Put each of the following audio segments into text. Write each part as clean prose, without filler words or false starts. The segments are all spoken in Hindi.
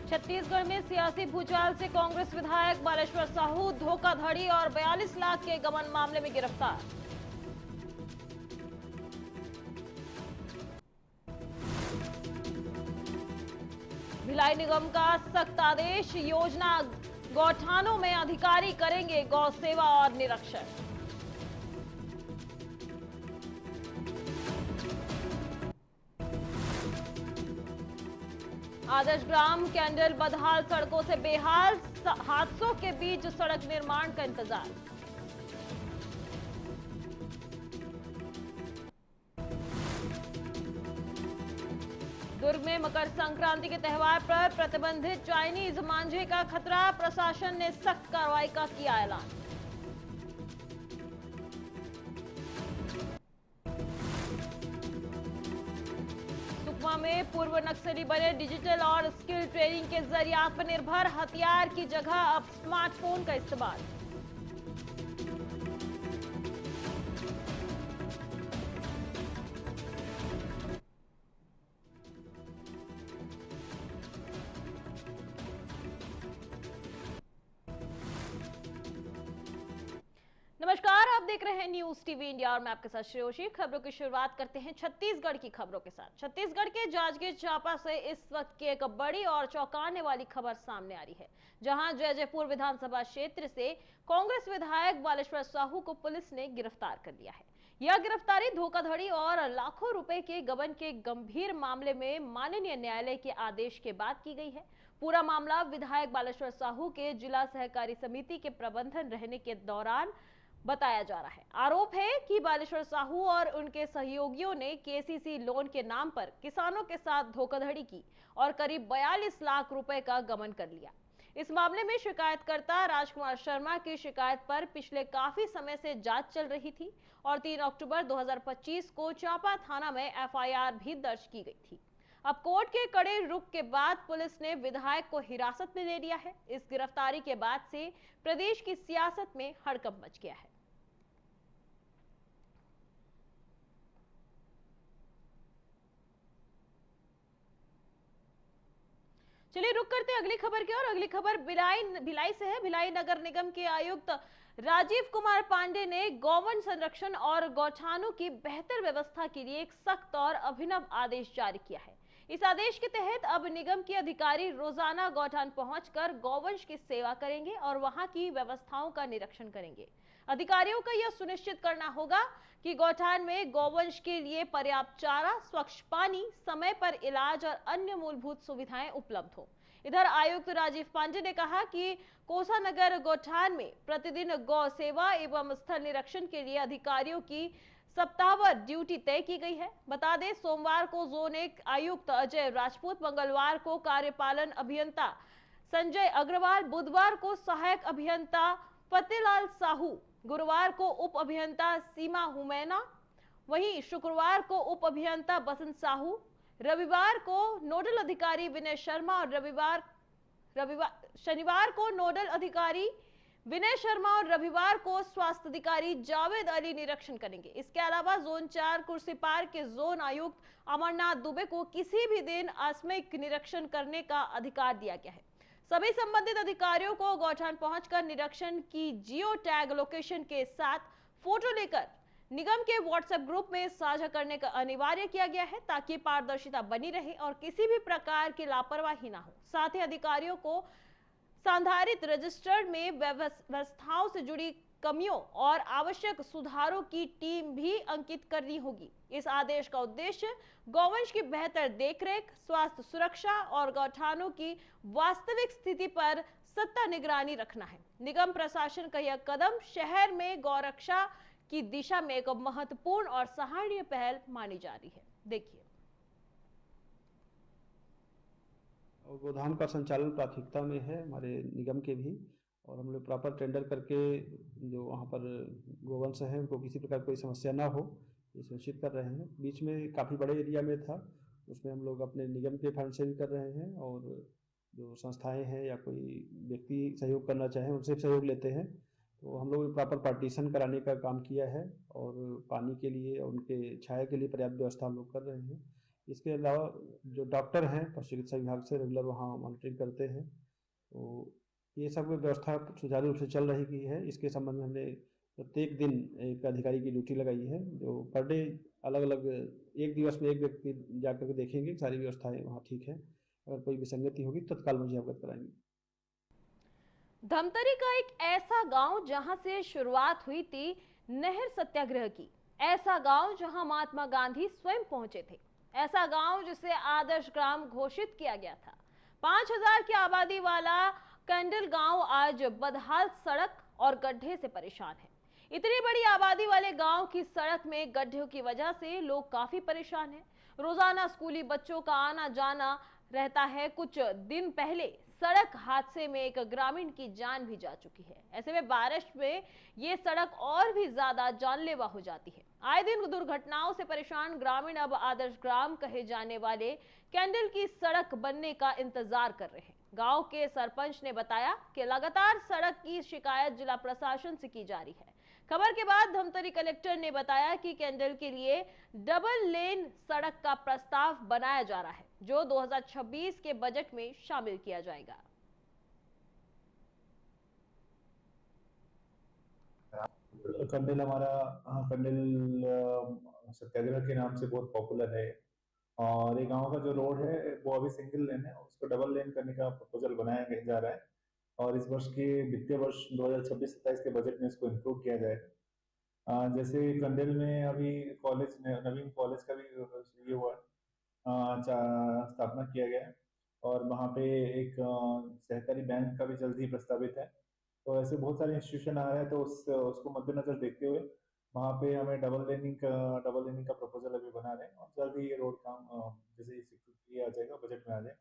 छत्तीसगढ़ में सियासी भूचाल से कांग्रेस विधायक बालेश्वर साहू धोखाधड़ी और 42 लाख के गबन मामले में गिरफ्तार। भिलाई निगम का सख्त आदेश, योजना गौठानों में अधिकारी करेंगे गौ सेवा और निरीक्षण। आदर्श ग्राम कैंडल बदहाल, सड़कों से बेहाल, हादसों के बीच सड़क निर्माण का इंतजार। दुर्ग में मकर संक्रांति के त्यौहार पर प्रतिबंधित चाइनीज मांझे का खतरा, प्रशासन ने सख्त कार्रवाई का किया ऐलान। सुकमा में पूर्व नक्सली बने, डिजिटल और स्किल ट्रेनिंग के जरिए आत्मनिर्भर, हथियार की जगह अब स्मार्टफोन का इस्तेमाल। नमस्कार, आप देख रहे हैं न्यूज टीवी इंडिया और मैं आपके साथ श्रेयोशी। खबरों की शुरुआत करते हैं छत्तीसगढ़ की खबरों के साथ। छत्तीसगढ़ के जांजगीर चांपा से इस वक्त की एक बड़ी और चौंकाने वाली खबर सामने आ रही है, जहां जयजयपुर विधानसभा क्षेत्र से कांग्रेस विधायक बालेश्वर साहू को पुलिस ने गिरफ्तार कर लिया है। यह गिरफ्तारी धोखाधड़ी और लाखों रुपए के गबन के गंभीर मामले में माननीय न्यायालय के आदेश के बाद की गई है। पूरा मामला विधायक बालेश्वर साहू के जिला सहकारी समिति के प्रबंधन रहने के दौरान बताया जा रहा है। आरोप है कि बालेश्वर साहू और उनके सहयोगियों ने केसीसी लोन के नाम पर किसानों के साथ धोखाधड़ी की और करीब 42 लाख रुपए का गबन कर लिया। इस मामले में शिकायतकर्ता राजकुमार शर्मा की शिकायत पर पिछले काफी समय से जांच चल रही थी और 3 अक्टूबर 2025 को चांपा थाना में एफआईआर भी दर्ज की गई थी। अब कोर्ट के कड़े रुख के बाद पुलिस ने विधायक को हिरासत में ले लिया है। इस गिरफ्तारी के बाद से प्रदेश की सियासत में हड़कंप मच गया है। चलिए रुक करते हैं अगली खबर की और अगली खबर भिलाई से है। भिलाई नगर निगम के आयुक्त राजीव कुमार पांडे ने गौवन संरक्षण और गौठानों की बेहतर व्यवस्था के लिए एक सख्त और अभिनव आदेश जारी किया है। इस आदेश के तहत अब निगम के अधिकारी रोजाना गौठान पहुंचकर गौवंश की सेवा करेंगे और वहां की व्यवस्थाओं का निरीक्षण करेंगे। अधिकारियों का यह सुनिश्चित करना होगा कि गौठान में गौवंश के लिए पर्याप्त चारा, स्वच्छ पानी, समय पर इलाज और अन्य मूलभूत सुविधाएं उपलब्ध हो। इधर आयुक्त राजीव पांडे ने कहा कि कोसानगर गौठान में प्रतिदिन गौ सेवा एवं स्थल निरीक्षण के लिए अधिकारियों की सप्ताहभर ड्यूटी तय की गई है। बता दें, सोमवार को जोन 1 आयुक्त अजय राजपूत, मंगलवार को कार्यपालन अभियंता संजय अग्रवाल, बुधवार को सहायक अभियंता फतेहलाल साहू, गुरुवार को उप अभियंता सीमा हुमैना, वहीं शुक्रवार को उप अभियंता बसंत साहू, रविवार को नोडल अधिकारी विनय शर्मा और शनिवार को नोडल अधिकारी विनय शर्मा और रविवार को स्वास्थ्य अधिकारी जावेद अली निरीक्षण करेंगे। इसके अलावा जोन 4 कुर्सीपार के जोन आयुक्त अमरनाथ दुबे को किसी भी दिन आकस्मिक निरीक्षण करने का अधिकार दिया गया है। सभी संबंधित अधिकारियों को गौठान पहुंचकर निरीक्षण की जियो टैग लोकेशन के साथ फोटो लेकर निगम के व्हाट्सएप ग्रुप में साझा करने का अनिवार्य किया गया है, ताकि पारदर्शिता बनी रहे और किसी भी प्रकार की लापरवाही ना हो। साथ ही अधिकारियों को संधारित रजिस्टर में व्यवस्थाओं से जुड़ी कमियों और आवश्यक सुधारों की टीम भी अंकित करनी होगी। इस आदेश का उद्देश्य गौवंश की बेहतर देखरेख, स्वास्थ्य सुरक्षा और गौठानों की वास्तविक स्थिति पर सत्ता निगरानी रखना है। निगम प्रशासन का यह कदम शहर में गौरक्षा की दिशा में एक महत्वपूर्ण और सराहनीय पहल मानी जा रही है। देखिए, और गोदाम का संचालन प्राथमिकता में है हमारे निगम के भी, और हम लोग प्रॉपर टेंडर करके जो वहाँ पर गोवंश है उनको किसी प्रकार कोई समस्या ना हो ये सुनिश्चित कर रहे हैं। बीच में काफ़ी बड़े एरिया में था, उसमें हम लोग अपने निगम के फंड से भी कर रहे हैं और जो संस्थाएं हैं या कोई व्यक्ति सहयोग करना चाहे उनसे भी सहयोग लेते हैं। तो हम लोग प्रॉपर पार्टीशन कराने का काम किया है और पानी के लिए और उनके छाया के लिए पर्याप्त व्यवस्था हम लोग कर रहे हैं। इसके अलावा जो डॉक्टर हैं पशु चिकित्सा विभाग से रेगुलर वहाँ मॉनिटरिंग करते हैं। तो ये सब व्यवस्था सुचारू रूप से चल रही है। इसके संबंध में हमने प्रत्येक दिन एक अधिकारी की ड्यूटी लगाई है, जो पर डे अलग-अलग एक दिवस में एक व्यक्ति जाकर के देखेंगे सारी व्यवस्थाएं वहाँ ठीक है। अगर कोई विसंगति होगी तो तत्काल मुझे अवगत कराएंगे। धमतरी का एक ऐसा गांव जहां से शुरुआत हुई थी नहर सत्याग्रह की, ऐसा गांव जहां महात्मा गांधी स्वयं पहुंचे थे, ऐसा गांव जिसे आदर्श ग्राम घोषित किया गया था। 5000 की आबादी वाला कंडल गांव आज बदहाल सड़क और गड्ढे से परेशान है। इतनी बड़ी आबादी वाले गांव की सड़क में गड्ढों की वजह से लोग काफी परेशान हैं। रोजाना स्कूली बच्चों का आना जाना रहता है। कुछ दिन पहले सड़क हादसे में एक ग्रामीण की जान भी जा चुकी है। ऐसे में बारिश में ये सड़क और भी ज्यादा जानलेवा हो जाती है। आए दिन दुर्घटनाओं से परेशान ग्रामीण अब आदर्श ग्राम कहे जाने वाले कैंडल की सड़क बनने का इंतजार कर रहे हैं। गांव के सरपंच ने बताया कि लगातार सड़क की शिकायत जिला प्रशासन से की जा रही है। खबर के बाद धमतरी कलेक्टर ने बताया कि कैंडल के लिए डबल लेन सड़क का प्रस्ताव बनाया जा रहा है, जो 2026 के बजट में शामिल किया जाएगा। कंडेल हमारा कंडेल सत्याग्रह के नाम से बहुत पॉपुलर है। और ये गांव का जो रोड है वो अभी सिंगल लेन है, उसको डबल लेन करने का प्रपोजल बनाया जा रहा है और इस वर्ष के वित्तीय वर्ष 2026-27 के बजट में इसको इंक्लूड किया जाएगा। जैसे कंडेल में अभी कॉलेज नवीन कॉलेज का भी ये हुआ स्थापना किया गया है और वहाँ पे एक सहकारी बैंक का भी जल्द ही प्रस्तावित है। तो ऐसे बहुत सारे इंस्टीट्यूशन आ रहे हैं, तो उसको मद्देनजर देखते हुए वहाँ पे हमें डबल लेनिंग का प्रपोजल अभी बना रहे हैं और जल्द ही ये रोड काम जैसे ये आ जाएगा बजट में आ जाए।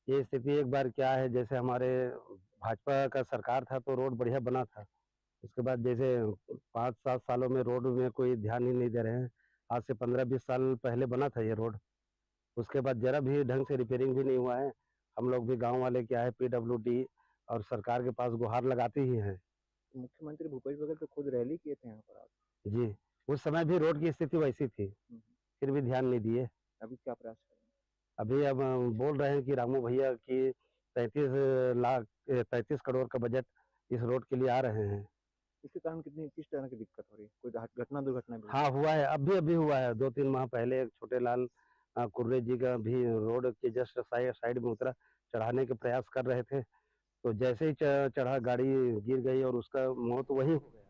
ये स्थिति एक बार क्या है, जैसे हमारे भाजपा का सरकार था तो रोड बढ़िया बना था। उसके बाद जैसे 5-7 सालों में रोड में कोई ध्यान ही नहीं दे रहे हैं। आज से 15-20 साल पहले बना था ये रोड, उसके बाद जरा भी ढंग से रिपेयरिंग भी नहीं हुआ है। हम लोग भी गांव वाले क्या है PWD और सरकार के पास गुहार लगाते ही हैं। मुख्यमंत्री भूपेश बघेल तो खुद रैली किए थे यहाँ पर आप। जी, उस समय भी रोड की स्थिति वैसी थी, फिर भी ध्यान नहीं दिए। अभी क्या प्रयास करेंगे? अभी अब बोल रहे हैं कि रामू भैया की 35 करोड़ का बजट इस रोड के लिए आ रहे हैं। इसके कारण किस तरह की दिक्कत हो रही है? कोई दुर्घटना भी? हाँ हुआ है, अभी हुआ है। 2-3 माह पहले एक छोटे लाल कुर्रे जी का भी रोड के जस्ट साइड में उतरा, चढ़ाने के प्रयास कर रहे थे, तो जैसे ही चढ़ा गाड़ी गिर गई और उसका मौत वही हो गया।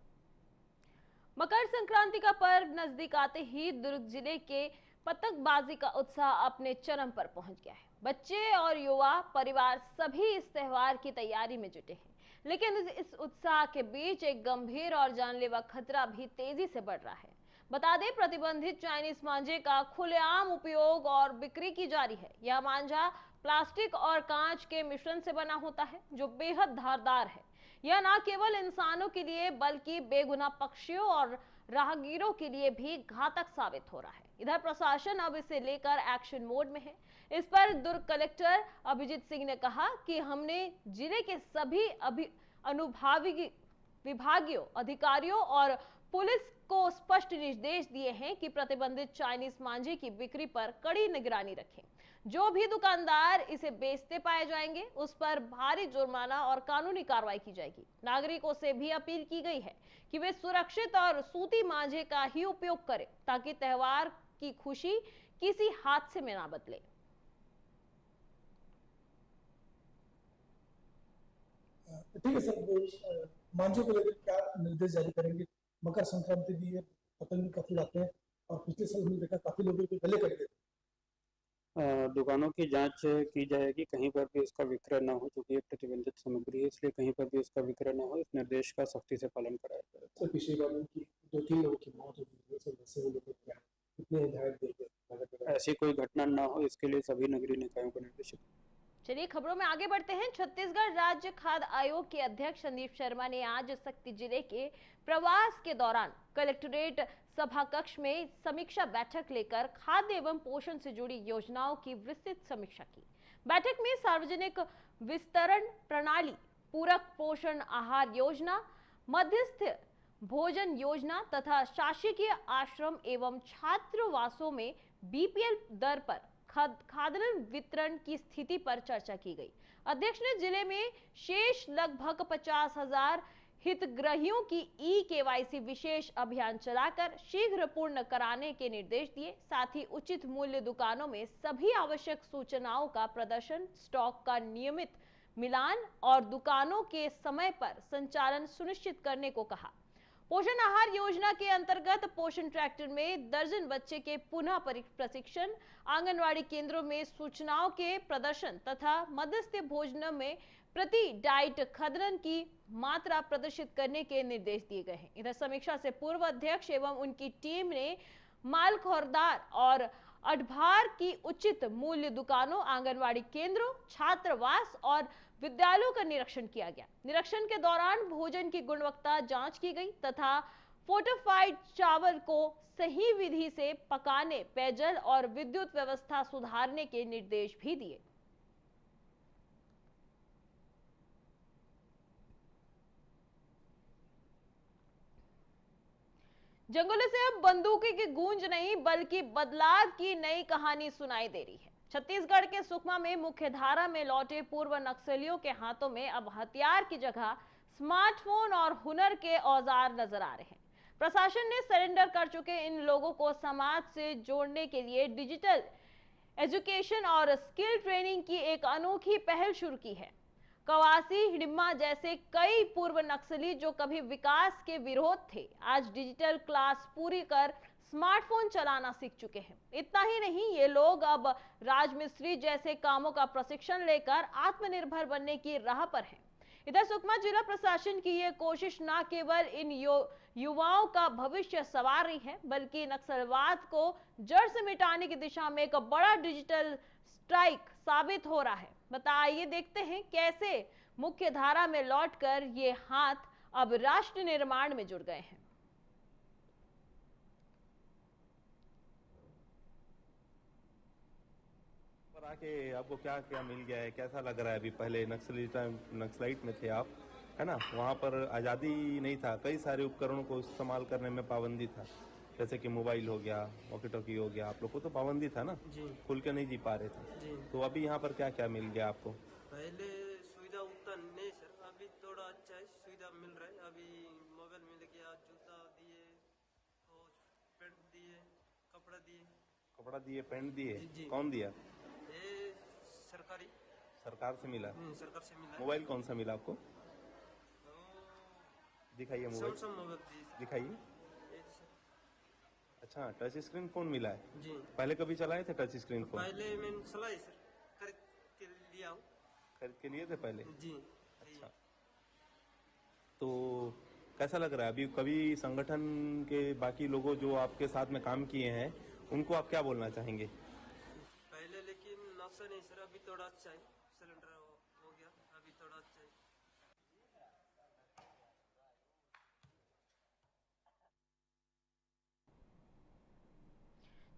मकर संक्रांति का पर्व नजदीक आते ही दुर्ग जिले के पतंगबाजी का उत्साह अपने चरम पर पहुंच गया है। बच्चे और युवा परिवार सभी इस त्योहार की तैयारी में जुटे हैं, लेकिन इस उत्साह के बीच एक गंभीर और जानलेवा खतरा भी तेजी से बढ़ रहा है। बता दें, प्रतिबंधित चाइनीज मांझे का खुलेआम उपयोग और बिक्री की जा रही है। यह मांझा प्लास्टिक और कांच के मिश्रण से बना होता है, जो बेहद धारदार है। यह न केवल इंसानों के लिए बल्कि बेगुनाह पक्षियों और राहगीरों के लिए भी घातक साबित हो रहा है। इधर प्रशासन अब इसे लेकर एक्शन मोड में है। इस पर दुर्ग कलेक्टर अभिजीत सिंह ने कहा कि हमने जिले के सभी अनुभागी विभागीय अधिकारियों और पुलिस को स्पष्ट निर्देश दिए हैं कि प्रतिबंधित चाइनीज मांझे की बिक्री पर कड़ी निगरानी रखें। जो भी दुकानदार इसे बेचते पाए जाएंगे उस पर भारी जुर्माना और कानूनी कार्रवाई की जाएगी। नागरिकों से भी अपील की गई है कि वे सुरक्षित और सूती मांझे का ही उपयोग करें, ताकि त्योहार की खुशी किसी हादसे में ना बदले। ठीक है सर, मांझे को लेकर क्या निर्देश जारी करेंगे? मकर संक्रांति भी है, पतंग काफी उड़ाते हैं और पिछले साल हमने देखा काफी लोगों के गले कट गए। दुकानों की जांच की जाएगी, कहीं पर भी इसका विक्रय न हो, क्योंकि ये प्रतिबंधित सामग्री है, इसलिए कहीं पर भी इसका विक्रय न हो, इस निर्देश का सख्ती से पालन कराया जाए। सर, पिछली बार की 2-3 लोगों की मौत हुई है, सर वैसे वो लोग क्या कितने हिदायत देंगे ऐसी कोई घटना न हो, इसके लिए सभी नगरीय निकायों को निर्देशित। चलिए खबरों में आगे बढ़ते हैं। छत्तीसगढ़ राज्य खाद्य आयोग के अध्यक्ष संदीप शर्मा ने आज शक्ति जिले के प्रवास के दौरान कलेक्ट्रेट सभा कक्ष में समीक्षा बैठक लेकर खाद्य एवं पोषण से जुड़ी योजनाओं की विस्तृत समीक्षा की। बैठक में सार्वजनिक वितरण प्रणाली, पूरक पोषण आहार योजना, मध्यस्थ भोजन योजना तथा शासकीय आश्रम एवं छात्रावासों में BPL दर पर खाद्यान्न वितरण की स्थिति पर चर्चा की गई। अध्यक्ष ने जिले में शेष लगभग 50,000 हितग्राहियों की ई-केवाईसी विशेष अभियान चलाकर शीघ्र पूर्ण कराने के निर्देश दिए। साथ ही उचित मूल्य दुकानों में सभी आवश्यक सूचनाओं का प्रदर्शन, स्टॉक का नियमित मिलान और दुकानों के समय पर संचालन सुनिश्चित करने को कहा। पोषण आहार योजना के अंतर्गत पोषण ट्रैक्टर में दर्जन बच्चे के पुनः प्रशिक्षण, आंगनवाड़ी केंद्रों में सूचनाओं के प्रदर्शन तथा मध्यस्थ भोजन में प्रति डाइट खाद्यान्न की मात्रा प्रदर्शित करने के निर्देश दिए गए हैं। इधर समीक्षा से पूर्व अध्यक्ष एवं उनकी टीम ने माल खरीदार और अठभार की उचित मूल्य दुकानों, आंगनवाड़ी केंद्रों, छात्रावास और विद्यालयों का निरीक्षण किया गया। निरीक्षण के दौरान भोजन की गुणवत्ता जांच की गई तथा फोर्टिफाइड चावल को सही विधि से पकाने, पेयजल और विद्युत व्यवस्था सुधारने के निर्देश भी दिए। जंगलों से अब बंदूकों की गूंज नहीं बल्कि बदलाव की नई कहानी सुनाई दे रही है। छत्तीसगढ़ के सुकमा में मुख्य धारा में लौटे पूर्व नक्सलियों के हाथों में अब हथियार की जगह स्मार्टफोन और हुनर के औजार नजर आ रहे हैं। प्रशासन ने सरेंडर कर चुके इन लोगों को समाज से जोड़ने के लिए डिजिटल एजुकेशन और स्किल ट्रेनिंग की एक अनोखी पहल शुरू की है। कवासी, हिडिम्बा जैसे कई पूर्व नक्सली जो कभी विकास के विरोध थे, आज डिजिटल क्लास पूरी कर स्मार्टफोन चलाना सीख चुके हैं। इतना ही नहीं, ये लोग अब राजमिस्त्री जैसे कामों का प्रशिक्षण लेकर आत्मनिर्भर बनने की राह पर हैं। इधर सुकमा जिला प्रशासन की ये कोशिश न केवल इन युवाओं का भविष्य संवार रही है, बल्कि नक्सलवाद को जड़ से मिटाने की दिशा में एक बड़ा डिजिटल स्ट्राइक साबित हो रहा है। बताइए, देखते हैं कैसे मुख्य धारा में लौटकर ये हाथ अब राष्ट्र निर्माण में जुड़ गए हैं। आके आपको क्या क्या मिल गया है, कैसा लग रहा है? अभी पहले नक्सलाइट में थे आप, है ना? वहाँ पर आज़ादी नहीं था, कई सारे उपकरणों को इस्तेमाल करने में पाबंदी था, जैसे कि मोबाइल हो गया, वॉकी टॉकी हो गया, आप लोग को तो पाबंदी था ना जी। खुल के नहीं जी पा रहे थे जी। तो अभी यहाँ पर क्या क्या मिल गया आपको? पहले सुविधा उतना नहीं सर, अभी थोड़ा अच्छा है, सुविधा मिल रहा है। अभी मोबाइल मिल गया, जूता दिए और पेंट दिए, कपड़ा दिए, पेंट दिए। जी। कौन दिया? ये सरकारी, सरकार से मिला? सरकार से मिला। मोबाइल कौन सा मिला आपको? दिखाइए मोबाइल, सैमसंग मोबाइल दिखाइए। अच्छा, टच स्क्रीन फोन मिला है जी। पहले कभी चलाए थे टच स्क्रीन फोन? पहले मैंने चलाई सर, खरीद के लिया हूँ। खरीद के लिए थे पहले? जी। अच्छा, तो कैसा लग रहा है अभी? कभी संगठन के बाकी लोगों जो आपके साथ में काम किए हैं उनको आप क्या बोलना चाहेंगे? पहले लेकिन नशा नहीं सर, अभी थोड़ा अच्छा है, सिलेंडर हो गया, अभी थोड़ा अच्छा है।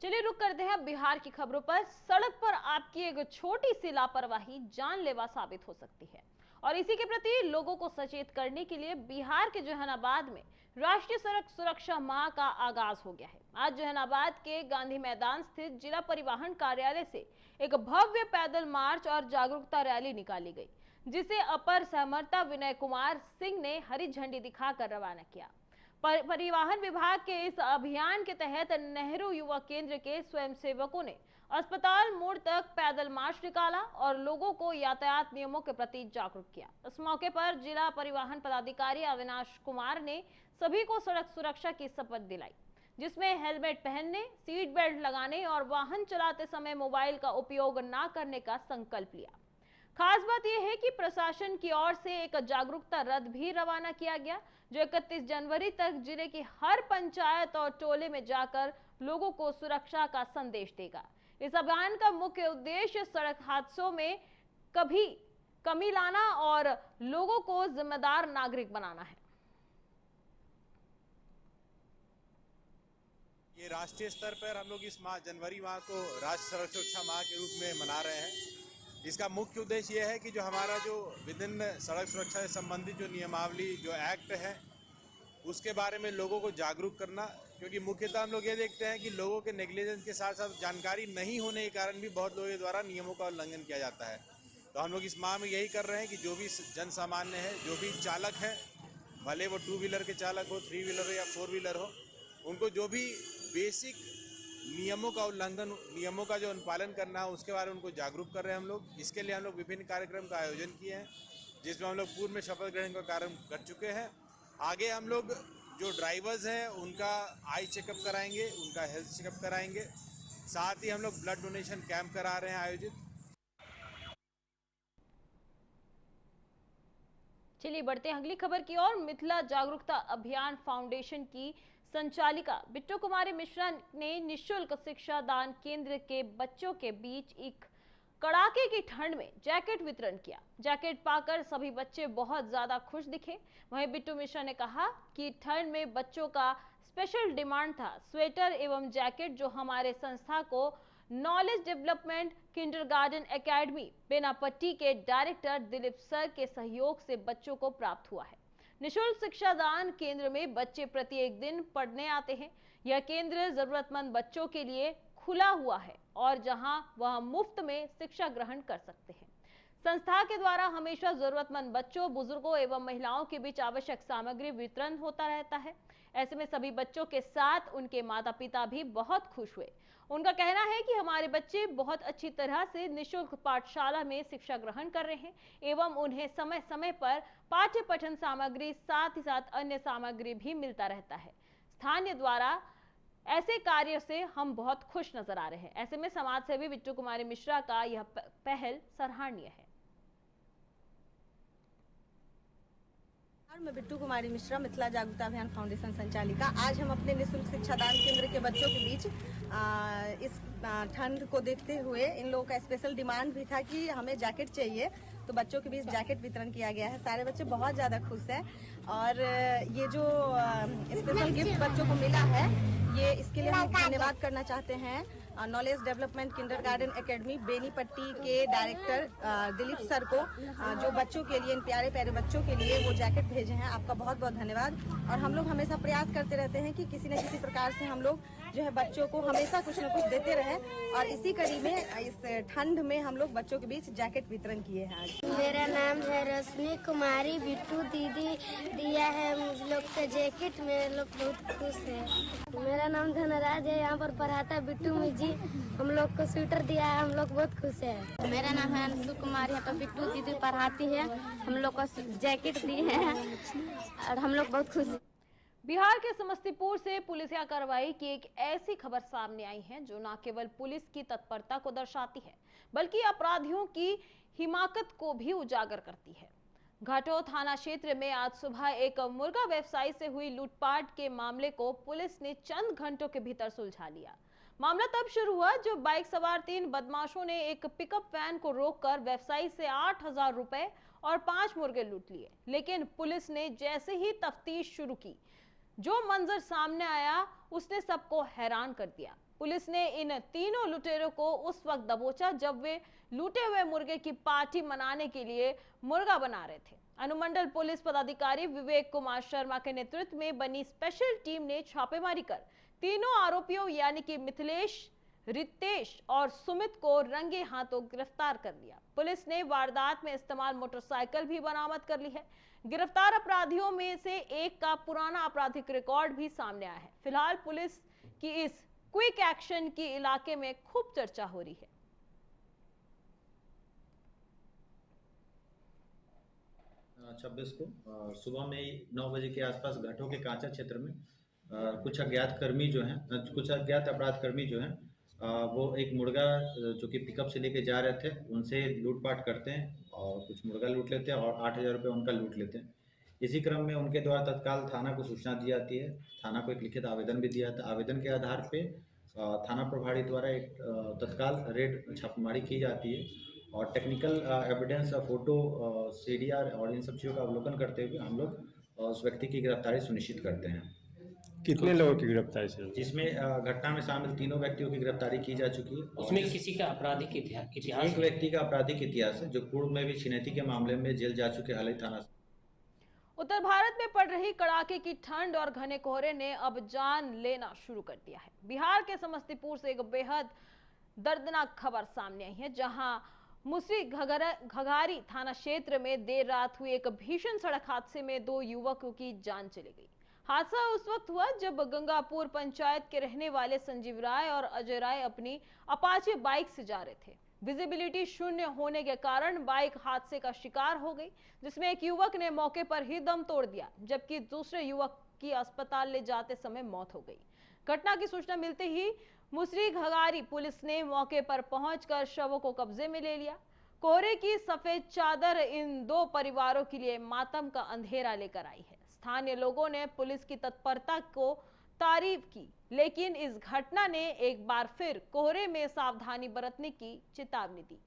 चलिए रुक करते हैं बिहार की खबरों पर। सड़क पर आपकी एक छोटी सी लापरवाही जानलेवा साबित हो सकती है और इसी के प्रति लोगों को सचेत करने के लिए बिहार के जहानाबाद में राष्ट्रीय सड़क सुरक्षा माह का आगाज हो गया है। आज जहानाबाद के गांधी मैदान स्थित जिला परिवहन कार्यालय से एक भव्य पैदल मार्च और जागरूकता रैली निकाली गई, जिसे अपर सहमर्ता विनय कुमार सिंह ने हरी झंडी दिखाकर रवाना किया। परिवहन विभाग के इस अभियान के तहत नेहरू युवा केंद्र के स्वयंसेवकों ने अस्पताल मोड़ तक पैदल मार्च निकाला और लोगों को यातायात नियमों के प्रति जागरूक किया। इस मौके पर जिला परिवहन पदाधिकारी अविनाश कुमार ने सभी को सड़क सुरक्षा की शपथ दिलाई, जिसमें हेलमेट पहनने, सीट बेल्ट लगाने और वाहन चलाते समय मोबाइल का उपयोग न करने का संकल्प लिया। खास बात यह है कि प्रशासन की ओर से एक जागरूकता रथ भी रवाना किया गया, जो 31 जनवरी तक जिले की हर पंचायत और टोले में जाकर लोगों को सुरक्षा का संदेश देगा। इस अभियान का मुख्य उद्देश्य सड़क हादसों में कमी लाना और लोगों को जिम्मेदार नागरिक बनाना है। ये राष्ट्रीय स्तर पर हम लोग इस माह, जनवरी माह को राष्ट्रीय सड़क सुरक्षा माह के रूप में मना रहे हैं। इसका मुख्य उद्देश्य यह है कि जो हमारा जो विभिन्न सड़क सुरक्षा से संबंधित जो नियमावली, जो एक्ट है, उसके बारे में लोगों को जागरूक करना, क्योंकि मुख्यतः हम लोग ये देखते हैं कि लोगों के नेग्लिजेंस के साथ साथ जानकारी नहीं होने के कारण भी बहुत लोगों के द्वारा नियमों का उल्लंघन किया जाता है। तो हम लोग इस माह में यही कर रहे हैं कि जो भी जन सामान्य है, जो भी चालक है, भले वो 2 व्हीलर के चालक हो, 3 व्हीलर हो या 4 व्हीलर हो, उनको जो भी बेसिक नियमों का उल्लंघन, नियमों का जो अनुपालन करना है उसके बारे में उनको जागरूक कर रहे हैं हम लोग। इसके लिए हम लोग विभिन्न कार्यक्रम का आयोजन किए हैं, जिसमें हम लोग पूर्व में शपथ ग्रहण का कार्यक्रम कर चुके हैं। आगे हम लोग जो ड्राइवर्स हैं उनका आई चेकअप कराएंगे, उनका हेल्थ चेकअप कराएंगे, साथ ही हम लोग ब्लड डोनेशन कैंप करा रहे हैं आयोजित। चलिए बढ़ते हैं अगली खबर की ओर। मिथिला जागरूकता अभियान फाउंडेशन की संचालिका बिट्टू कुमारी मिश्रा ने निःशुल्क शिक्षा दान केंद्र के बच्चों के बीच एक कड़ाके की ठंड में जैकेट वितरण किया। जैकेट पाकर सभी बच्चे बहुत ज्यादा खुश दिखे। वहीं बिट्टू मिश्रा ने कहा कि ठंड में बच्चों का स्पेशल डिमांड था स्वेटर एवं जैकेट, जो हमारे संस्था को नॉलेज डेवलपमेंट किंडरगार्टन एकेडमी बेनापट्टी के डायरेक्टर दिलीप सर के सहयोग से बच्चों को प्राप्त हुआ है। निःशुल्क शिक्षा दान केंद्र में बच्चे प्रत्येक दिन पढ़ने आते हैं। यह केंद्र जरूरतमंद बच्चों के लिए खुला हुआ है और जहां वह मुफ्त में शिक्षा ग्रहण कर सकते हैं। संस्था के द्वारा हमेशा जरूरतमंद बच्चों, बुजुर्गों एवं महिलाओं के बीच आवश्यक सामग्री वितरण होता रहता है। ऐसे में सभी बच्चों के साथ उनके माता पिता भी बहुत खुश हुए। उनका कहना है कि हमारे बच्चे बहुत अच्छी तरह से निःशुल्क पाठशाला में शिक्षा ग्रहण कर रहे हैं एवं उन्हें समय समय पर पाठ्य पठन सामग्री साथ ही साथ अन्य सामग्री भी मिलता रहता है। स्थानीय द्वारा ऐसे कार्य से हम बहुत खुश नजर आ रहे हैं। ऐसे में समाज सेवी बिट्टू कुमारी मिश्रा का यह पहल सराहनीय है। मैं बिट्टू कुमारी मिश्रा, मिथिला जागरूकता अभियान फाउंडेशन संचालिका। आज हम अपने निःशुल्क शिक्षा दान केंद्र के बच्चों के बीच इस ठंड को देखते हुए इन लोगों का स्पेशल डिमांड भी था कि हमें जैकेट चाहिए, तो बच्चों के बीच जैकेट वितरण किया गया है। सारे बच्चे बहुत ज़्यादा खुश हैं और ये जो स्पेशल गिफ्ट बच्चों को मिला है, ये इसके लिए हम धन्यवाद करना चाहते हैं knowledge development kindergarten academy Benipatti के डायरेक्टर दिलीप सर को, जो बच्चों के लिए, इन प्यारे प्यारे बच्चों के लिए वो जैकेट भेजे हैं। आपका बहुत बहुत धन्यवाद। और हम लोग हमेशा प्रयास करते रहते हैं कि किसी न किसी प्रकार से हम लोग जो है बच्चों को हमेशा कुछ न कुछ देते रहें और इसी कड़ी में इस ठंड में हम लोग बच्चों के बीच जैकेट वितरण किए हैं आज। मेरा नाम है रोशनी कुमारी। बिट्टू दीदी दिया है मुझ लोग का जैकेट, मेरे लोग बहुत खुश है। मेरा नाम धनराज है, यहाँ पर पढ़ाता है बिट्टू मिजी। हम लोग को स्वेटर दिया है, हम लोग बहुत खुश है। मेरा नाम है अंशु कुमारी, यहाँ पर बिट्टू दीदी पढ़ाती है, हम लोग को जैकेट दी है और हम लोग बहुत खुश हैं। बिहार के समस्तीपुर से पुलिसिया कार्रवाई की एक ऐसी खबर सामने आई है जो न केवल पुलिस की तत्परता को दर्शाती है बल्कि अपराधियों की हिमाकत को भी उजागर करती है। घाटो थाना क्षेत्र में आज सुबह एक मुर्गा व्यवसायी से हुई लूटपाट के मामले को पुलिस ने चंद घंटों के भीतर सुलझा लिया। मामला तब शुरू हुआ जब बाइक सवार 3 बदमाशों ने एक पिकअप वैन को रोककर व्यवसायी से 8,000 रुपए और 5 मुर्गे लूट लिए। लेकिन पुलिस ने जैसे ही तफ्तीश शुरू की, जो मंजर सामने आया उसने सबको हैरान कर दिया। पुलिस ने इन तीनों लुटेरों को उस वक्त दबोचा जब वे लूटे हुए मुर्गे की पार्टी मनाने के लिए मुर्गा बना रहे थे। अनुमंडल पुलिस पदाधिकारी विवेक कुमार शर्मा के नेतृत्व में बनी स्पेशल टीम ने छापेमारी कर तीनों आरोपियों यानी कि मिथिलेश, रितेश और सुमित को रंगे हाथों गिरफ्तार कर लिया। पुलिस ने वारदात में इस्तेमाल मोटरसाइकिल भी बरामद कर ली है। गिरफ्तार अपराधियों में से एक का पुराना आपराधिक रिकॉर्ड भी सामने आया है। फिलहाल पुलिस की इस क्विक एक्शन की इलाके में खूब चर्चा हो रही है। छब्बीस को सुबह में 9 बजे के आसपास घाटों के कांचा क्षेत्र में कुछ अज्ञात अपराध कर्मी जो हैं वो एक मुर्गा जो कि पिकअप से लेके जा रहे थे उनसे लूटपाट करते हैं और कुछ मुर्गा लूट लेते हैं और 8,000 रुपये उनका लूट लेते हैं। इसी क्रम में उनके द्वारा तत्काल थाना को सूचना दी जाती है। थाना को एक लिखित आवेदन भी दिया था। आवेदन के आधार पे थाना प्रभारी द्वारा एक तत्काल रेड छापेमारी की जाती है और टेक्निकल एविडेंस, फोटो, CDR और इन सब चीज़ों का अवलोकन करते हुए हम लोग उस व्यक्ति की गिरफ्तारी सुनिश्चित करते हैं। कितने लोगों की गिरफ्तारी से? जिसमें घटना में शामिल 3 व्यक्तियों की गिरफ्तारी की जा चुकी है। उसमें किसी का आपराधिक इतिहास? एक व्यक्ति का आपराधिक इतिहास है जो पूर्व में भी छिनैती के मामले में जेल जा चुके हाल ही थाना। उत्तर भारत में पड़ रही कड़ाके की ठंड और घने कोहरे ने अब जान लेना शुरू कर दिया है। बिहार के समस्तीपुर से एक बेहद दर्दनाक खबर सामने आई है, जहां मुसरी घगारी थाना क्षेत्र में देर रात हुए एक भीषण सड़क हादसे में 2 युवकों की जान चली गई। हादसा उस वक्त हुआ जब गंगापुर पंचायत के रहने वाले संजीव राय और अजय राय अपनी अपाचे बाइक से जा रहे थे। विजिबिलिटी शून्य होने के कारण बाइक हादसे का शिकार हो गई, जिसमें एक युवक ने मौके पर ही दम तोड़ दिया, जबकि दूसरे युवक की अस्पताल ले जाते समय मौत हो गई। घटना की सूचना मिलते ही मुसरी घगारी पुलिस ने मौके पर पहुंचकर शवों को कब्जे में ले लिया। कोहरे की सफेद चादर इन 2 परिवारों के लिए मातम का अंधेरा लेकर आई है। स्थानीय लोगों ने पुलिस की तत्परता को तारीफ की, लेकिन इस घटना ने एक बार फिर कोहरे में सावधानी बरतने की चेतावनी दी।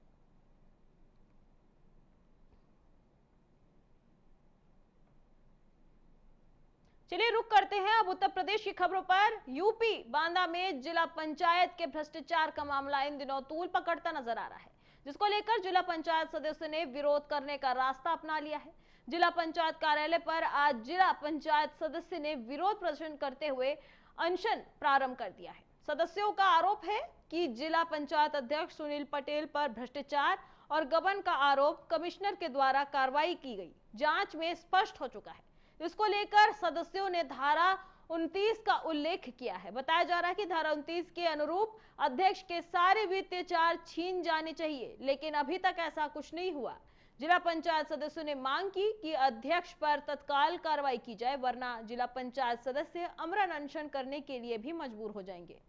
चलिए रुक करते हैं अब उत्तर प्रदेश की खबरों पर। यूपी बांदा में जिला पंचायत के भ्रष्टाचार का मामला इन दिनों तूल पकड़ता नजर आ रहा है, जिसको लेकर जिला पंचायत सदस्य ने विरोध करने का रास्ता अपना लिया है। जिला पंचायत कार्यालय पर आज जिला पंचायत सदस्य ने विरोध प्रदर्शन करते हुए अनशन प्रारंभ कर दिया है। सदस्यों का आरोप है कि जिला पंचायत अध्यक्ष सुनील पटेल पर भ्रष्टाचार और गबन का आरोप कमिश्नर के द्वारा कार्रवाई की गई जांच में स्पष्ट हो चुका है। इसको लेकर सदस्यों ने धारा 29 का उल्लेख किया है। बताया जा रहा है कि धारा 29 के अनुरूप अध्यक्ष के सारे वित्तीय चार्ज छीन जाने चाहिए, लेकिन अभी तक ऐसा कुछ नहीं हुआ। जिला पंचायत सदस्यों ने मांग की कि अध्यक्ष पर तत्काल कार्रवाई की जाए, वरना जिला पंचायत सदस्य आमरण अनशन करने के लिए भी मजबूर हो जाएंगे।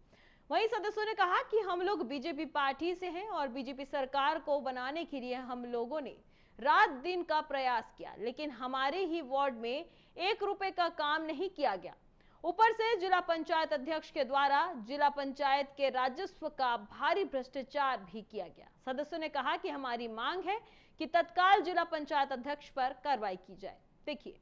वहीं सदस्यों ने कहा कि हम लोग बीजेपी पार्टी से हैं और बीजेपी सरकार को बनाने के लिए हम लोगों ने रात दिन का प्रयास किया, लेकिन हमारे ही वार्ड में 1 रुपए का काम नहीं किया गया। ऊपर से जिला पंचायत अध्यक्ष के द्वारा जिला पंचायत के राजस्व का भारी भ्रष्टाचार भी किया गया। सदस्यों ने कहा कि हमारी मांग है कि तत्काल जिला पंचायत अध्यक्ष पर कार्रवाई की जाए। देखिए,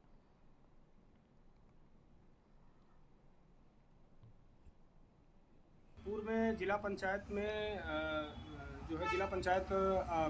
पूर्व में जिला पंचायत में जो है जिला पंचायत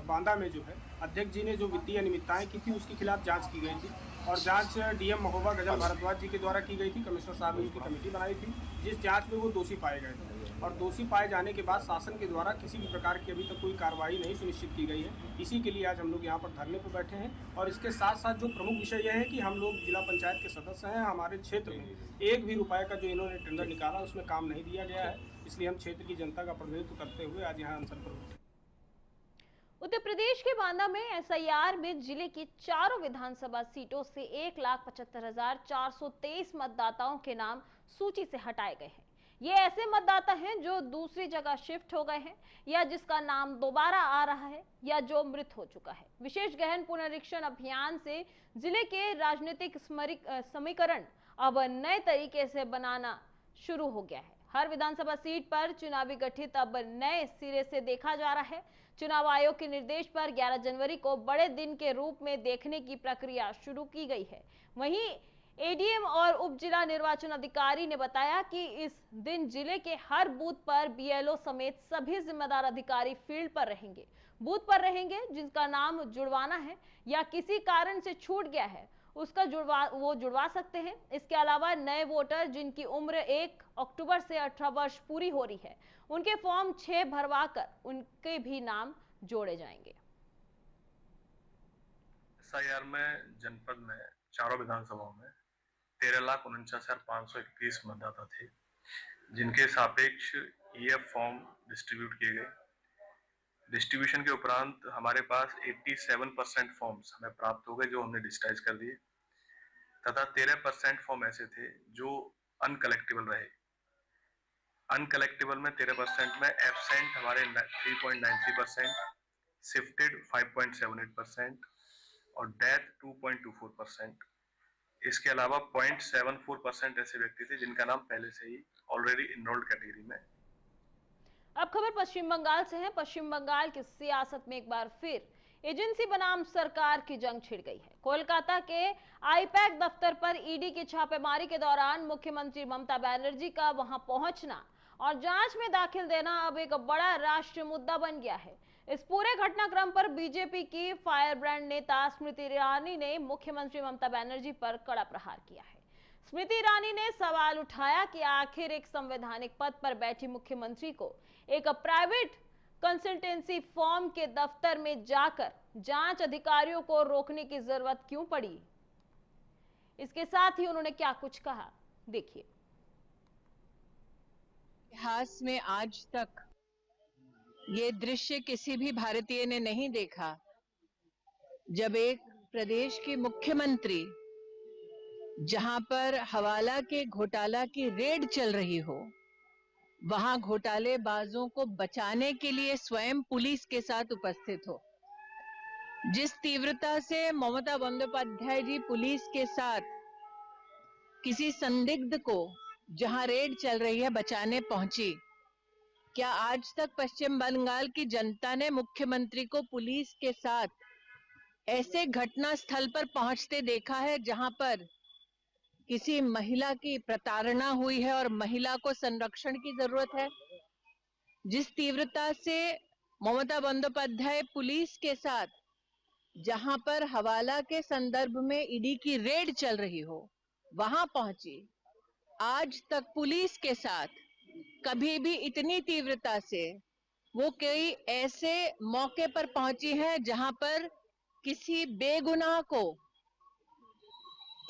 बांदा में जो है अध्यक्ष जी ने जो वित्तीय अनियमितताएं की थी उसके खिलाफ जांच की गई थी और जांच डीएम महोबा गजल भारद्वाज जी के द्वारा की गई थी। कमिश्नर साहब ने उसकी कमेटी बनाई थी, जिस जांच में वो दोषी पाए गए थे और दोषी पाए जाने के बाद शासन के द्वारा किसी भी प्रकार की अभी तक कोई कार्रवाई नहीं सुनिश्चित की गई है। इसी के लिए आज हम लोग यहाँ पर धरने पर बैठे हैं और इसके साथ साथ जो प्रमुख विषय यह है कि हम लोग जिला पंचायत के सदस्य हैं, हमारे क्षेत्र में 1 भी रुपये का जो इन्होंने टेंडर निकाला उसमें काम नहीं दिया गया है, इसलिए हम क्षेत्र की जनता का प्रतिनिधित्व करते हुए आज यहाँ अनशन पर बैठे। उत्तर प्रदेश के बांदा में एसआईआर में जिले की 4 विधानसभा सीटों से 1,75,423 मतदाताओं के नाम सूची से हटाए गए हैं। ये ऐसे मतदाता हैं जो दूसरी जगह शिफ्ट हो गए हैं या जिसका नाम दोबारा आ रहा है या जो मृत हो चुका है। विशेष गहन पुनरीक्षण अभियान से जिले के राजनीतिक समीकरण अब नए तरीके से बनाना शुरू हो गया है। हर विधानसभा सीट पर चुनावी गठित अब नए सिरे से देखा जा रहा है। चुनाव आयोग के निर्देश पर 11 जनवरी को बड़े दिन के रूप में देखने की प्रक्रिया शुरू की गई है। वहीं एडीएम और उप जिला निर्वाचन अधिकारी ने बताया कि इस दिन जिले के हर बूथ पर बीएलओ समेत सभी जिम्मेदार अधिकारी फील्ड पर रहेंगे, बूथ पर रहेंगे। जिनका नाम जुड़वाना है या किसी कारण से छूट गया है उसका जुड़वा सकते हैं। इसके अलावा नए वोटर जिनकी उम्र 1 अक्टूबर से 18 वर्ष पूरी हो रही है, उनके फॉर्म 6 भरवाकर उनके भी नाम जोड़े जाएंगे। एसआईआर में जनपद में चारों विधानसभाओं में 13,49,521 मतदाता थे, जिनके सापेक्ष ईएफ फॉर्म डिस्ट्रीब्यूट किए गए। डिस्ट्रीब्यूशन के उपरांत हमारे पास 87% फॉर्म्स हमें प्राप्त हो गए जो हमने डिजिटाइज कर दिए, तथा 13% फॉर्म ऐसे थे जो अनकलेक्टेबल रहे। अनकलेक्टेबल में 13% में एब्सेंट हमारे 3.93%, शिफ्टेड 5.78% और डेथ 2.24%। इसके अलावा 0.74% ऐसे व्यक्ति थे जिनका नाम पहले से ही ऑलरेडी इनरोल्ड कैटेगरी में। अब खबर पश्चिम बंगाल से है। पश्चिम बंगाल की सियासत में एक बार फिर एजेंसी बनाम सरकार की जंग छिड़ गई है। कोलकाता के आईपैक दफ्तर पर ईडी की छापेमारी के दौरान मुख्यमंत्री ममता बनर्जी का वहां पहुंचना और जांच में दाखिल देना अब एक बड़ा राष्ट्रीय मुद्दा बन गया है। इस पूरे घटनाक्रम पर बीजेपी की फायर ब्रांड नेता स्मृति ईरानी ने मुख्यमंत्री ममता बनर्जी पर कड़ा प्रहार किया है। स्मृति ईरानी ने सवाल उठाया कि आखिर एक संवैधानिक पद पर बैठी मुख्यमंत्री को एक प्राइवेट कंसल्टेंसी फर्म के दफ्तर में जाकर जांच अधिकारियों को रोकने की जरूरत क्यों पड़ी। इसके साथ ही उन्होंने क्या कुछ कहा, देखिए। इतिहास में आज तक ये दृश्य किसी भी भारतीय ने नहीं देखा जब एक प्रदेश की मुख्यमंत्री जहां पर हवाला के घोटाला की रेड चल रही हो, वहां घोटालेबाजों को बचाने के लिए स्वयं पुलिस के साथ उपस्थित हो। जिस तीव्रता से ममता बंदोपाध्याय जी पुलिस के साथ किसी संदिग्ध को जहां रेड चल रही है बचाने पहुंची, क्या आज तक पश्चिम बंगाल की जनता ने मुख्यमंत्री को पुलिस के साथ ऐसे घटना स्थल पर पहुंचते देखा है जहां पर किसी महिला की प्रताड़ना हुई है और महिला को संरक्षण की जरूरत है? जिस तीव्रता से ममता बंदोपाध्याय पुलिस के साथ जहां पर हवाला के संदर्भ में ईडी की रेड चल रही हो वहां पहुंची, आज तक पुलिस के साथ कभी भी इतनी तीव्रता से वो कई ऐसे मौके पर पहुंची है जहां पर किसी बेगुनाह को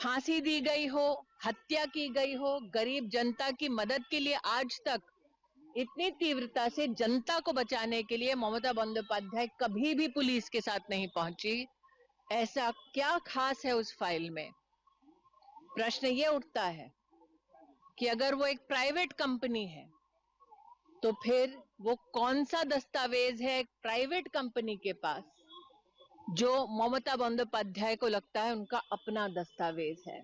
फांसी दी गई हो, हत्या की गई हो। गरीब जनता की मदद के लिए आज तक इतनी तीव्रता से जनता को बचाने के लिए ममता बंदोपाध्याय कभी भी पुलिस के साथ नहीं पहुंची। ऐसा क्या खास है उस फाइल में? प्रश्न ये उठता है कि अगर वो एक प्राइवेट कंपनी है तो फिर वो कौन सा दस्तावेज है एक प्राइवेट कंपनी के पास जो ममता बंदोपाध्याय को लगता है उनका अपना दस्तावेज है?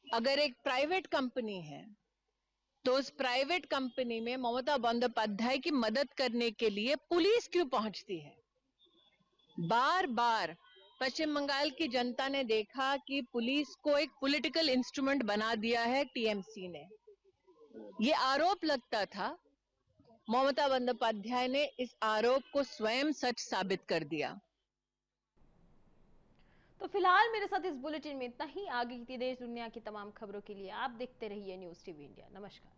अगर एक प्राइवेट कंपनी है तो उस प्राइवेट कंपनी में ममता बंदोपाध्याय की मदद करने के लिए पुलिस क्यों पहुंचती है? बार बार पश्चिम बंगाल की जनता ने देखा कि पुलिस को एक पॉलिटिकल इंस्ट्रूमेंट बना दिया है टीएमसी ने। ये आरोप लगता था, ममता बंदोपाध्याय ने इस आरोप को स्वयं सच साबित कर दिया। तो फिलहाल मेरे साथ इस बुलेटिन में इतना ही। आगे की देश दुनिया की तमाम खबरों के लिए आप देखते रहिए न्यूज़ टीवी इंडिया। नमस्कार।